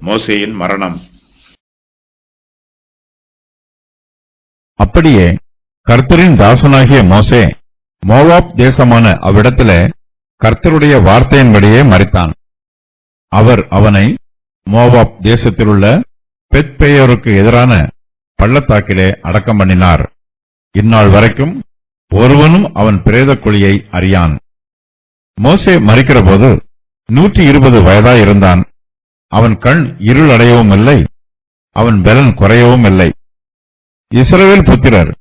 மோசேயின் மரணம். அப்படியே கர்த்தரின் தாசனாகிய மோசே மோவாப் தேசமான அவ்விடத்திலே கர்த்தருடைய வார்த்தையின்படியே மரித்தான். அவர் அவனை மோவாப் தேசத்திலுள்ள பெத்பேயோருக்கு எதிரான பள்ளத்தாக்கிலே அடக்கம் பண்ணினார். இந்நாள் வரைக்கும் ஒருவனும் அவன் பிரேத குழியை அறியான். மோசே மரிக்கிற போது 120 வயதாயிருந்தான். அவன் கண் இருளடையவும் இல்லை, அவன் பெலன் குறையவும் இல்லை. இஸ்ரவேல் புத்திரர்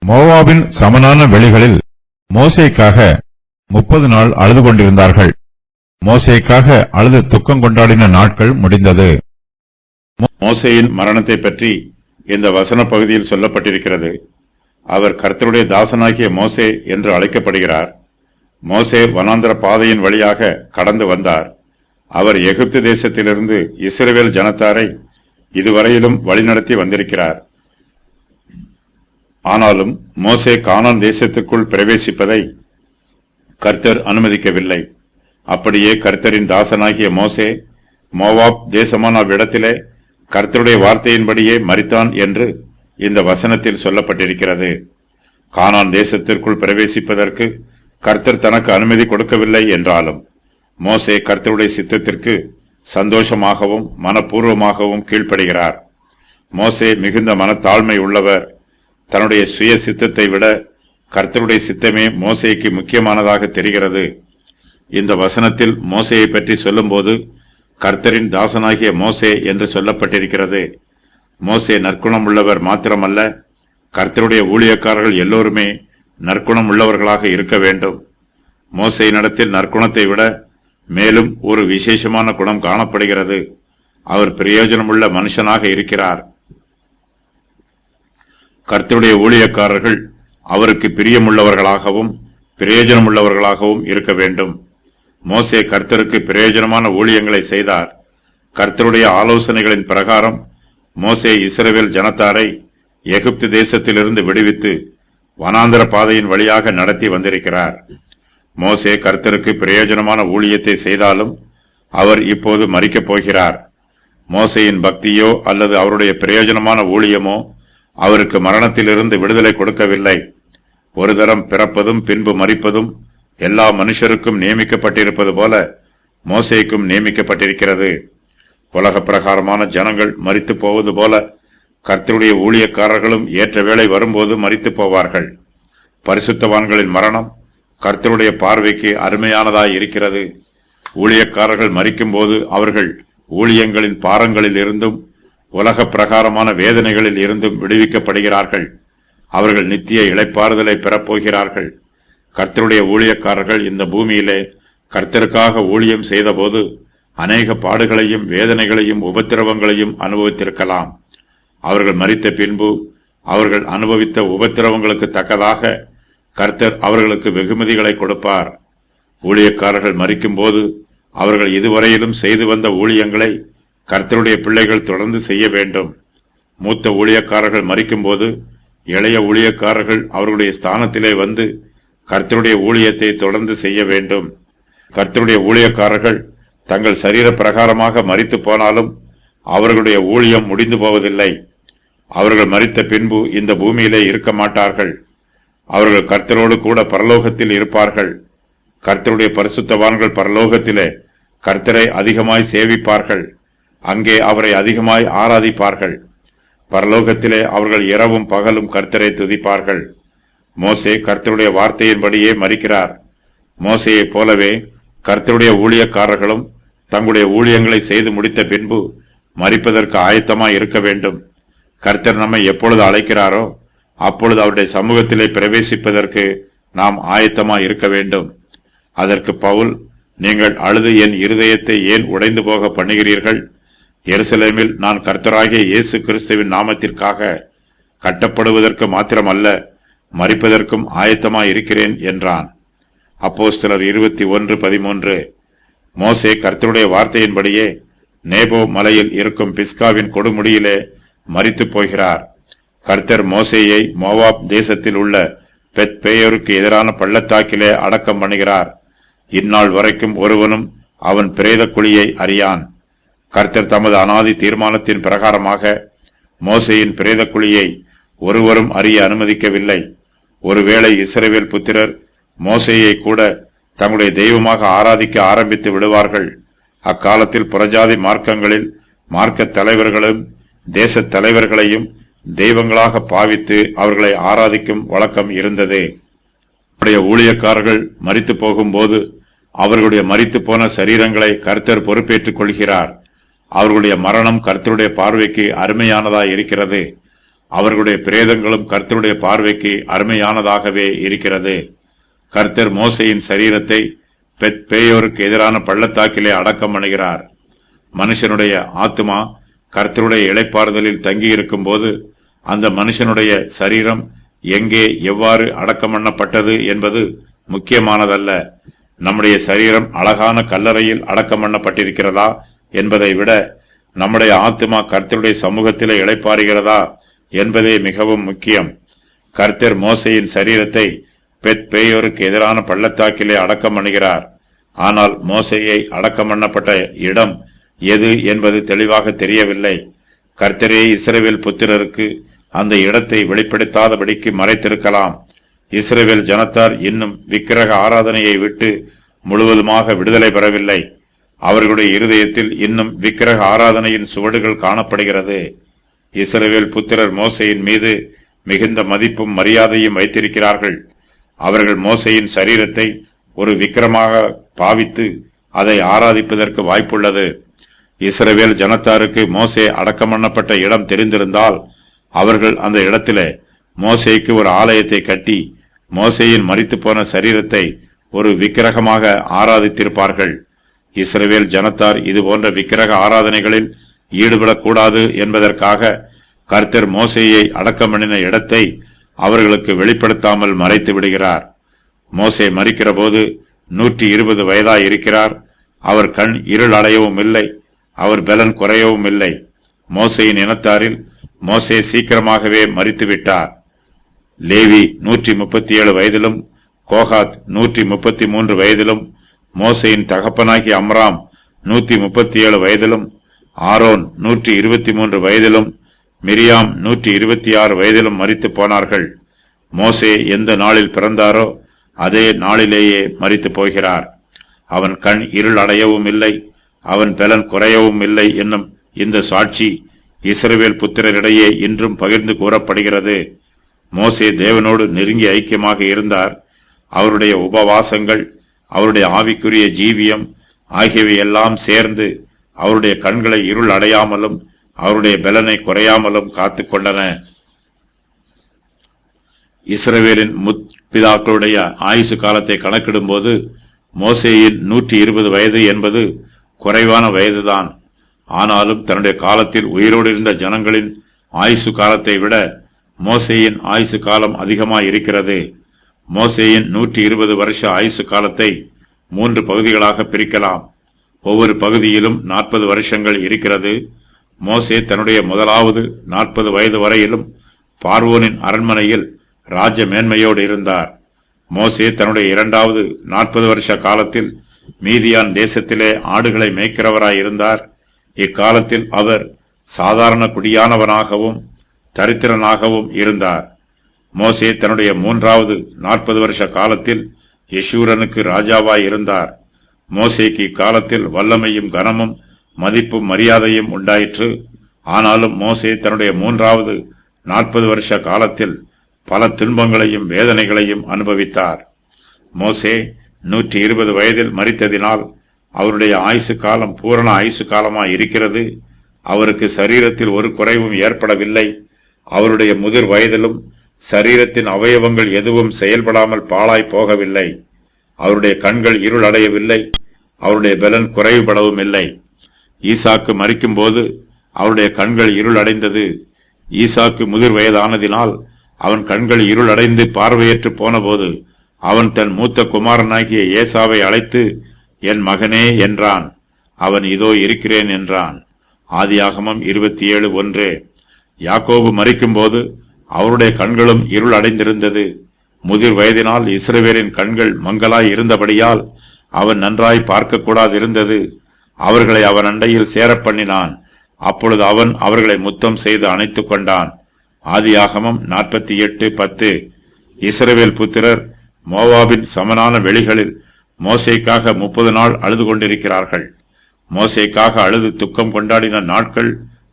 மோவாபின் சமனான வெளிகளில் மோசேக்காக 30 நாள் அழுது கொண்டிருந்தார்கள். மோசேக்காக அழுது துக்கம் கொண்டாடின நாட்கள் முடிந்தது. மோசேயின் மரணத்தை பற்றி இந்த வசன பகுதியில் சொல்லப்பட்டிருக்கிறது. அவர் கர்த்தருடைய தாசனாகிய மோசே என்று அழைக்கப்படுகிறார். மோசே வனாந்தர பாதையின் வழியாக கடந்து வந்தார். அவர் எகிப்து தேசத்திலிருந்து இஸ்ரவேல் ஜனத்தாரை இதுவரையிலும் வழிநடத்தி வந்திருக்கிறார். ஆனாலும் மோசே கானான் தேசத்துக்குள் பிரவேசிப்பதை கர்த்தர் அனுமதிக்கவில்லை. அப்படியே கர்த்தரின் தாசனாகிய மோசே மோவாப் தேசமான அவ்விடத்திலே கர்த்தருடைய வார்த்தையின்படியே மரித்தான் என்று இந்த வசனத்தில் சொல்லப்பட்டிருக்கிறது. கானான் தேசத்திற்குள் பிரவேசிப்பதற்கு கர்த்தர் தனக்கு அனுமதி கொடுக்கவில்லை என்றாலும் மோசே கர்த்தருடைய சித்தத்திற்கு சந்தோஷமாகவும் மனப்பூர்வமாகவும் கீழ்ப்படுகிறார். மோசே மிகுந்த மனத்தாழ்மை உள்ளவர். தன்னுடைய சுய சித்தத்தை விட கர்த்தருடைய சித்தமே மோசேக்கு முக்கியமானதாக தெரிகிறது. இந்த வசனத்தில் மோசேயை பற்றி சொல்லும்போது கர்த்தரின் தாசனாகிய மோசே என்று சொல்லப்பட்டிருக்கிறது. மோசே நற்குணம் உள்ளவர் மாத்திரமல்ல, கர்த்தருடைய ஊழியக்காரர்கள் எல்லோருமே நற்குணம் உள்ளவர்களாக இருக்க வேண்டும். மோசேயினிடத்தில் நற்குணத்தை விட மேலும் ஒரு விசேஷமான குணம் காணப்படுகிறது. அவர் பிரயோஜனமுள்ள மனுஷனாக இருக்கிறார். கர்த்தருடைய ஊழியக்காரர்கள் அவருக்கு பிரியமுள்ளவர்களாகவும் பிரயோஜனமுள்ளவர்களாகவும் இருக்க வேண்டும். மோசே கர்த்தருக்கு பிரயோஜனமான ஊழியங்களை செய்தார். கர்த்தருடைய ஆலோசனைகளின் பிரகாரம் மோசே இஸ்ரவேல் ஜனத்தாரை எகிப்து தேசத்திலிருந்து விடுவித்து வனாந்தர பாதையின் வழியாக நடத்தி வந்திருக்கிறார். மோசே கர்த்தருக்கு பிரயோஜனமான ஊழியத்தை செய்தாலும் அவர் இப்போது மரிக்கப் போகிறார். மோசேயின் பக்தியோ அல்லது அவருடைய பிரயோஜனமான ஊழியமோ அவருக்கு மரணத்திலிருந்து விடுதலை கொடுக்கவில்லை. ஒரு தரம் பிறப்பதும் பின்பு மரிப்பதும் எல்லா மனுஷருக்கும் நியமிக்கப்பட்டிருப்பது போல மோசேக்கும் நியமிக்கப்பட்டிருக்கிறது. உலக பிரகாரமான ஜனங்கள் மரித்து போவது போல கர்த்தருடைய ஊழியக்காரர்களும் ஏற்ற வேளை வரும்போது மரித்து போவார்கள். பரிசுத்தவான்களின் மரணம் கர்த்தருடைய பார்வைக்கு அருமையானதாய் இருக்கிறது. ஊழியக்காரர்கள் மரிக்கும் போது அவர்கள் ஊழியங்களின் பாரங்களில் இருந்தும் உலக பிரகாரமான வேதனைகளில் இருந்தும் விடுவிக்கப்படுகிறார்கள். அவர்கள் நித்திய இளைப்பாறுதலை பெறப்போகிறார்கள். கர்த்தருடைய ஊழியக்காரர்கள் இந்த பூமியிலே கர்த்தருக்காக ஊழியம் செய்தபோது அநேக பாடுகளையும் வேதனைகளையும் உபத்திரவங்களையும் அனுபவித்திருக்கலாம். அவர்கள் மரித்த பின்பு அவர்கள் அனுபவித்த உபத்திரவங்களுக்கு தக்கதாக கர்த்தர் அவர்களுக்கு வெகுமதிகளை கொடுப்பார். ஊழியக்காரர்கள் மரிக்கும் போது அவர்கள் இதுவரையிலும் செய்து வந்த ஊழியங்களை கர்த்தருடைய பிள்ளைகள் தொடர்ந்து செய்ய வேண்டும். மூத்த ஊழியக்காரர்கள் மரிக்கும் போது இளைய ஊழியக்காரர்கள் அவர்களுடைய ஸ்தானத்திலே வந்து கர்த்தருடைய ஊழியத்தை தொடர்ந்து செய்ய வேண்டும். கர்த்தருடைய ஊழியக்காரர்கள் தங்கள் சரீர பிரகாரமாக மரித்து போனாலும் அவர்களுடைய ஊழியம் முடிந்து போவதில்லை. அவர்கள் மரித்த பின்பு இந்த பூமியிலே இருக்க மாட்டார்கள். அவர்கள் கர்த்தரோடு கூட பரலோகத்தில் இருப்பார்கள். கர்த்தருடைய பரிசுத்தவான்கள் பரலோகத்திலே கர்த்தரை அதிகமாய் சேவிப்பார்கள். அங்கே அவரை அதிகமாய் ஆராதிப்பார்கள். பரலோகத்திலே அவர்கள் இரவும் பகலும் கர்த்தரை துதிப்பார்கள். மோசே கர்த்தருடைய வார்த்தையின்படியே மரிக்கிறார். மோசேயைப் போலவே கர்த்தருடைய ஊழியக்காரர்களும் தங்களுடைய ஊழியங்களை செய்து முடித்த பின்பு மரிப்பதற்கு ஆயத்தமாய் இருக்க வேண்டும். கர்த்தர் நம்மை எப்பொழுது அழைக்கிறாரோ அப்பொழுது அவருடைய சமூகத்திலே பிரவேசிப்பதற்கு நாம் ஆயத்தமாய் இருக்க வேண்டும். அதற்கு பவுல், நீங்கள் அழுது என் இருதயத்தை ஏன் உடைந்து போக பண்ணுகிறீர்கள்? எருசலேமில் நான் கர்த்தராகிய இயேசு கிறிஸ்துவின் நாமத்திற்காக கட்டப்படுவதற்கு மாத்திரமல்ல, மரிப்பதற்கும் ஆயத்தமாய் இருக்கிறேன் என்றான். அப்போஸ்தலர் 21:13. மோசே கர்த்தருடைய வார்த்தையின்படியே நேபோ மலையில் இருக்கும் பிஸ்காவின் கொடுமுடியிலே மரித்து போகிறார். கர்த்தர் மோசேயை மோவாப் தேசத்தில் உள்ள பெத்பேயோருக்கு எதிரான பள்ளத்தாக்கிலே அடக்கம் பண்ணுகிறார். இந்நாள் வரைக்கும் ஒருவனும் அவன் பிரேத குழியை அறியான். கர்த்தர் தமது அனாதி தீர்மானத்தின் பிரகாரமாக மோசேயின் பிரேத குழியை ஒருவரும் அறிய அனுமதிக்கவில்லை. ஒருவேளை இஸ்ரவேல் புத்திரர் மோசேயை கூட தங்களுடைய தெய்வமாக ஆராதிக்க ஆரம்பித்து விடுவார்கள். அக்காலத்தில் புறஜாதி மார்க்கங்களில் மார்க்க தலைவர்களும் தேச தலைவர்களையும் தெய்வங்களாக பாவித்து அவர்களை ஆராதிக்கும் வழக்கம் இருந்தது. அவருடைய ஊழியக்காரர்கள் மரித்து போகும்போது அவர்களுடைய மரித்து போன சரீரங்களை கர்த்தர் பொறுப்பேற்றுக் கொள்கிறார். அவர்களுடைய மரணம் கர்த்தருடைய பார்வைக்கு அருமையானதாய் இருக்கிறது. அவர்களுடைய பிரேதங்களும் கர்த்தருடைய பார்வைக்கு அருமையானதாகவே இருக்கிறது. கர்த்தர் மோசேயின் சரீரத்தை பெத் பேயோருக்கு எதிரான பள்ளத்தாக்கிலே அடக்கம் பண்ணுகிறார். மனுஷனுடைய ஆத்துமா கர்த்தருடைய இளைப்பாறுதலில் தங்கியிருக்கும் போது அந்த மனுஷனுடைய சரீரம் எங்கே எவ்வாறு அடக்கம் பண்ணப்பட்டது என்பது முக்கியமானதல்ல. நம்முடைய சரீரம் அழகான கல்லறையில் அடக்கம் பண்ணப்பட்டிருக்கிறதா என்பதை விட நம்முடைய ஆத்துமா கர்த்தருடைய சமூகத்திலே இளைப்பாறுகிறதா என்பதே மிகவும் முக்கியம். கர்த்தர் மோசேயின் சரீரத்தை பெத் பேயோருக்கு எதிரான பள்ளத்தாக்கிலே அடக்கம் பண்ணுகிறார். ஆனால் மோசேயை அடக்கம் பண்ணப்பட்ட இடம் எது என்பது தெளிவாக தெரியவில்லை. கர்த்தரே இஸ்ரவேல் புத்திரருக்கு அந்த இடத்தை வெளிப்படுத்தாதபடிக்கு மறைத்திருக்கலாம். இஸ்ரவேல் ஜனத்தார் இன்னும் விக்கிரக ஆராதனையை விட்டு முழுவதுமாக விடுதலை பெறவில்லை. அவர்களுடைய இருதயத்தில் இன்னும் விக்கிரக ஆராதனையின் சுவடுகள் காணப்படுகிறது. இஸ்ரவேல் புத்திரர் மோசேயின் மீது மிகுந்த மதிப்பும் மரியாதையும் வைத்திருக்கிறார்கள். அவர்கள் மோசேயின் சரீரத்தை ஒரு விக்கிரமாக பாவித்து அதை ஆராதிப்பதற்கு வாய்ப்புள்ளது. இஸ்ரவேல் ஜனத்தாருக்கு மோசே அடக்கம் பண்ணப்பட்ட இடம் தெரிந்திருந்தால் அவர்கள் அந்த இடத்திலே மோசேக்கு ஒரு ஆலயத்தை கட்டி மோசேயின் மரித்து போன சரீரத்தை ஒரு விக்கிரகமாக ஆராதித்திருப்பார்கள். இஸ்ரவேல் ஜனத்தார் இது போன்ற விக்கிரக ஆராதனைகளில் ஈடுபடக்கூடாது என்பதற்காக கர்த்தர் மோசேயை அடக்கம் பண்ணின இடத்தை அவர்களுக்கு வெளிப்படுத்தாமல் மறைத்து விடுகிறார். மோசே மரிக்கிற போது 120 வயதாய் இருக்கிறார். அவர் கண் இருள் அடையவும் இல்லை, அவர் பலன் குறையவும் இல்லை. மோசேயின் இனத்தாரில் மோசே சீக்கிரமாகவே மரித்து விட்டார். லேவி 137 வயதிலும் கோகாத் 133 வயதிலும் மோசேயின் தகப்பனாகிய அம்ராம் 137 வயதிலும் ஆரோன் 123 வயதிலும் மிரியாம் 126 வயதிலும் மரித்து போனார்கள். மோசே எந்த நாளில் பிறந்தாரோ அதே நாளிலேயே மரித்து போகிறார். அவன் கண் இருள் அடையவும் இல்லை, அவன் பலன் குறையவும் இல்லை என்னும் இந்த சாட்சி இஸ்ரவேல் புத்திரரிடையே இன்றும் பகிர்ந்து கூறப்படுகிறது. மோசே தேவனோடு நெருங்கி ஐக்கியமாக இருந்தார். அவருடைய உபவாசங்கள், அவருடைய ஆவிக்குரிய ஜீவியம் ஆகியவை எல்லாம் சேர்ந்து அவருடைய கண்களை இருள் அடையாமலும் அவருடைய பலனை குறையாமலும் காத்து கொண்டன. இஸ்ரவேலின் முற்பிதாக்களுடைய ஆயுசு காலத்தை கணக்கிடும் போது மோசேயின் 120 வயது என்பது குறைவான வயதுதான். ஆனாலும் தன்னுடைய காலத்தில் உயிரோடு இருந்த ஜனங்களின் ஆயுசு காலத்தை விட மோசேயின் ஆயுசு காலம் அதிகமாய் இருக்கிறது. மோசேயின் 120 வருஷ ஆயுசு காலத்தை 3 பகுதிகளாக பிரிக்கலாம். ஒவ்வொரு பகுதியிலும் 40 வருஷங்கள் இருக்கிறது. மோசே தன்னுடைய முதலாவது 40 வயது வரையிலும் பார்வோனின் அரண்மனையில் ராஜ மேன்மையோடு இருந்தார். மோசே தன்னுடைய இரண்டாவது 40 வருஷ காலத்தில் மீதியான் தேசத்திலே ஆடுகளை மேய்க்கிறவராய் இருந்தார். இக்காலத்தில் அவர் சாதாரண குடியானவனாகவும் தரித்திரனாகவும் இருந்தார். மோசே தன்னுடைய மூன்றாவது 40 வருஷ காலத்தில் யெஷூரனுக்கு ராஜாவாய் இருந்தார். மோசேக்கு இக்காலத்தில் வல்லமையும் கனமும் மதிப்பும் மரியாதையும் உண்டாயிற்று. ஆனாலும் மோசே தன்னுடைய மூன்றாவது 40 வருஷ காலத்தில் பல துன்பங்களையும் வேதனைகளையும் அனுபவித்தார். மோசே 120 வயதில் மரித்ததினால் அவருடைய ஆயுசு காலம் பூரண ஆயுசு காலமாய் இருக்கிறது. அவருக்கு சரீரத்தில் ஒரு குறைவும் ஏற்படவில்லை. அவருடைய முதிர் வயதிலும் சரீரத்தின் அவயவங்கள் எதுவும் செயல்படாமல் பாழாய் போகவில்லை. அவருடைய கண்கள் இருள் அடையவில்லை, அவருடைய பலன் குறைவுபடவும் இல்லை. ஈசாக்கு மரிக்கும் போது அவருடைய கண்கள் இருள் அடைந்தது. ஈசாக்கு முதிர் வயதானதினால் அவன் கண்கள் இருள் அடைந்து பார்வையற்று போன போது அவன் தன் மூத்த குமாரனாகிய ஏசாவை அழைத்து, என் மகனே என்றான். அவன் இதோ இருக்கிறேன் என்றான். ஆதியாகமம் 27:1. யாக்கோபு மரிக்கும் போது அவருடைய கண்களும் இருள் அடைந்திருந்தது. முதிர் வயதினால் இஸ்ரவேலின் கண்கள் மங்கலாய் இருந்தபடியால் அவன் நன்றாய் பார்க்க கூடாது இருந்தது. அவர்களை அவன் அண்டையில் சேரப்பண்ணினான். அப்பொழுது அவன் அவர்களை முத்தம் செய்து அணைத்துக் கொண்டான். ஆதியாகமம் 48:10. இஸ்ரவேல் புத்திரர் மோவாபின் சமனான வெளிகளில் மோசேக்காக 30 நாள் அழுது கொண்டிருக்கிறார்கள். மோசேக்காக அழுது துக்கம் கொண்டாடின நாட்கள்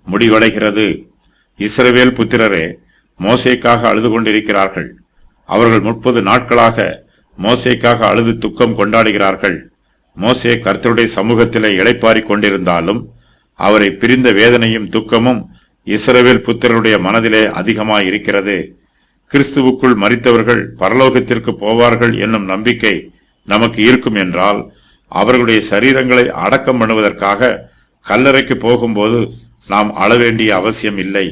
முடிவடைகிறது. இஸ்ரவேல் புத்திரரே மோசேக்காக அழுது கொண்டிருக்கிறார்கள். அவர்கள் 30 நாட்களாக மோசேக்காக அழுது துக்கம் கொண்டாடுகிறார்கள். மோசே கர்த்தருடைய சமூகத்திலே இளைப்பாறிக் கொண்டிருந்தாலும் அவரை பிரிந்த வேதனையும் துக்கமும் இஸ்ரவேல் புத்திரருடைய மனதிலே அதிகமாய் இருக்கிறது. கிறிஸ்துவுக்குள் மரித்தவர்கள் பரலோகத்திற்கு போவார்கள் என்னும் நம்பிக்கை நமக்கு இருக்கும் என்றால் அவர்களுடைய சரீரங்களை அடக்கம் பண்ணுவதற்காக கல்லறைக்கு போகும்போது நாம் அழ வேண்டிய அவசியம் இல்லை.